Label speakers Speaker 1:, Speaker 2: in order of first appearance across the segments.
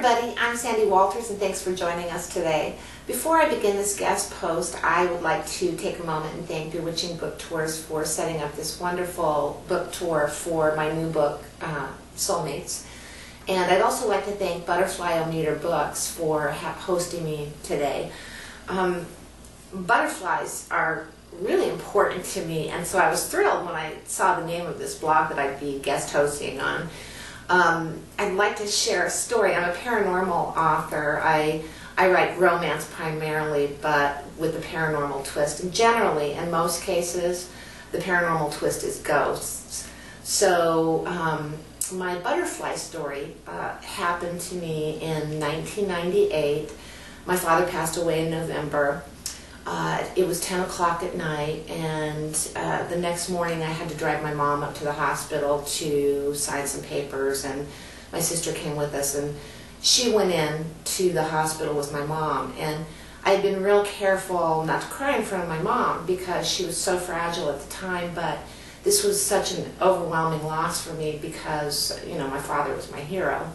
Speaker 1: everybody, I'm Sandy Wolters and thanks for joining us today. Before I begin this guest post, I would like to take a moment and thank Bewitching Book Tours for setting up this wonderful book tour for my new book, Soulmates. And I'd also like to thank ButterflyO-Meter Books for hosting me today. Butterflies are really important to me, and so I was thrilled when I saw the name of this blog that I'd be guest hosting on. I'd like to share a story. I'm a paranormal author. I write romance primarily, but with a paranormal twist. And generally, in most cases, the paranormal twist is ghosts. So my butterfly story happened to me in 1998. My father passed away in November. It was 10 o'clock at night, and the next morning I had to drive my mom up to the hospital to sign some papers, and my sister came with us, and she went in to the hospital with my mom, and I had been real careful not to cry in front of my mom because she was so fragile at the time, but this was such an overwhelming loss for me because, you know, my father was my hero.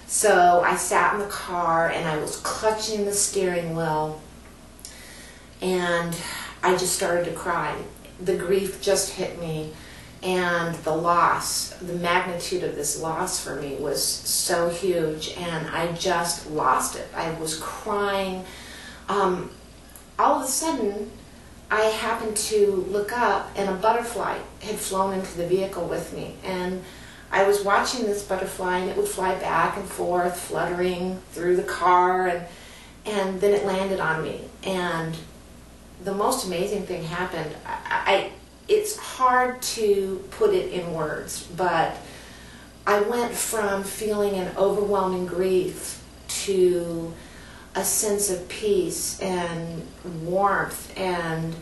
Speaker 1: So I sat in the car and I was clutching the steering wheel, and I just started to cry. The grief just hit me, and the loss, the magnitude of this loss for me was so huge, and I just lost it. I was crying. All of a sudden, I happened to look up, and a butterfly had flown into the vehicle with me, and I was watching this butterfly, and it would fly back and forth, fluttering through the car, and then it landed on me, and the most amazing thing happened. It's hard to put it in words, but I went from feeling an overwhelming grief to a sense of peace and warmth, and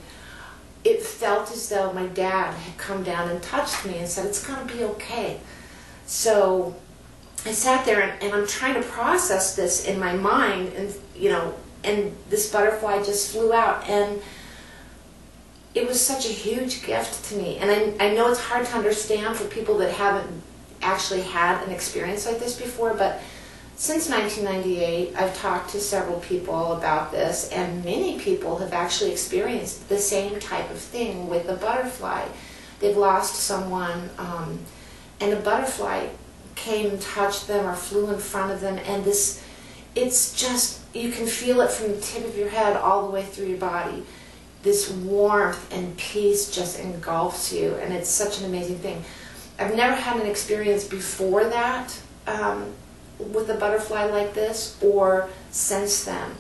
Speaker 1: it felt as though my dad had come down and touched me and said, "It's going to be okay." So I sat there and I'm trying to process this in my mind, and and this butterfly just flew out, and it was such a huge gift to me. And I know it's hard to understand for people that haven't actually had an experience like this before, but since 1998, I've talked to several people about this, and many people have actually experienced the same type of thing with a butterfly. They've lost someone, and a butterfly came and touched them or flew in front of them, and it's just, you can feel it from the tip of your head all the way through your body. This warmth and peace just engulfs you, and it's such an amazing thing. I've never had an experience before that with a butterfly like this, or since then.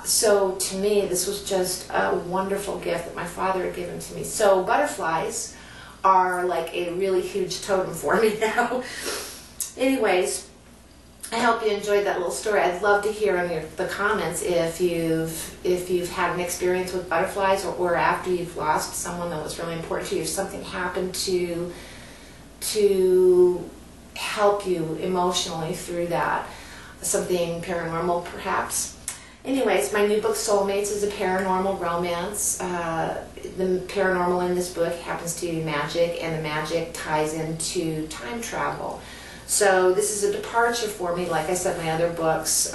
Speaker 1: So to me, this was just a wonderful gift that my father had given to me. So butterflies are like a really huge totem for me now. Anyways, I hope you enjoyed that little story. I'd love to hear in the comments if you've had an experience with butterflies, or after you've lost someone that was really important to you, if something happened to help you emotionally through that, something paranormal perhaps. Anyways, my new book Soulmates is a paranormal romance. The paranormal in this book happens to be magic, and the magic ties into time travel. So this is a departure for me. Like I said, my other books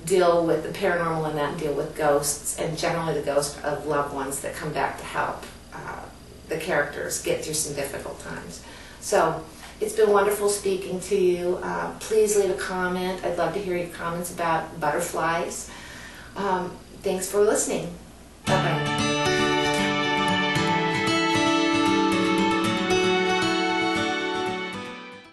Speaker 1: deal with the paranormal and that deal with ghosts, and generally the ghosts of loved ones that come back to help the characters get through some difficult times. So it's been wonderful speaking to you. Please leave a comment. I'd love to hear your comments about butterflies. Thanks for listening. Bye-bye.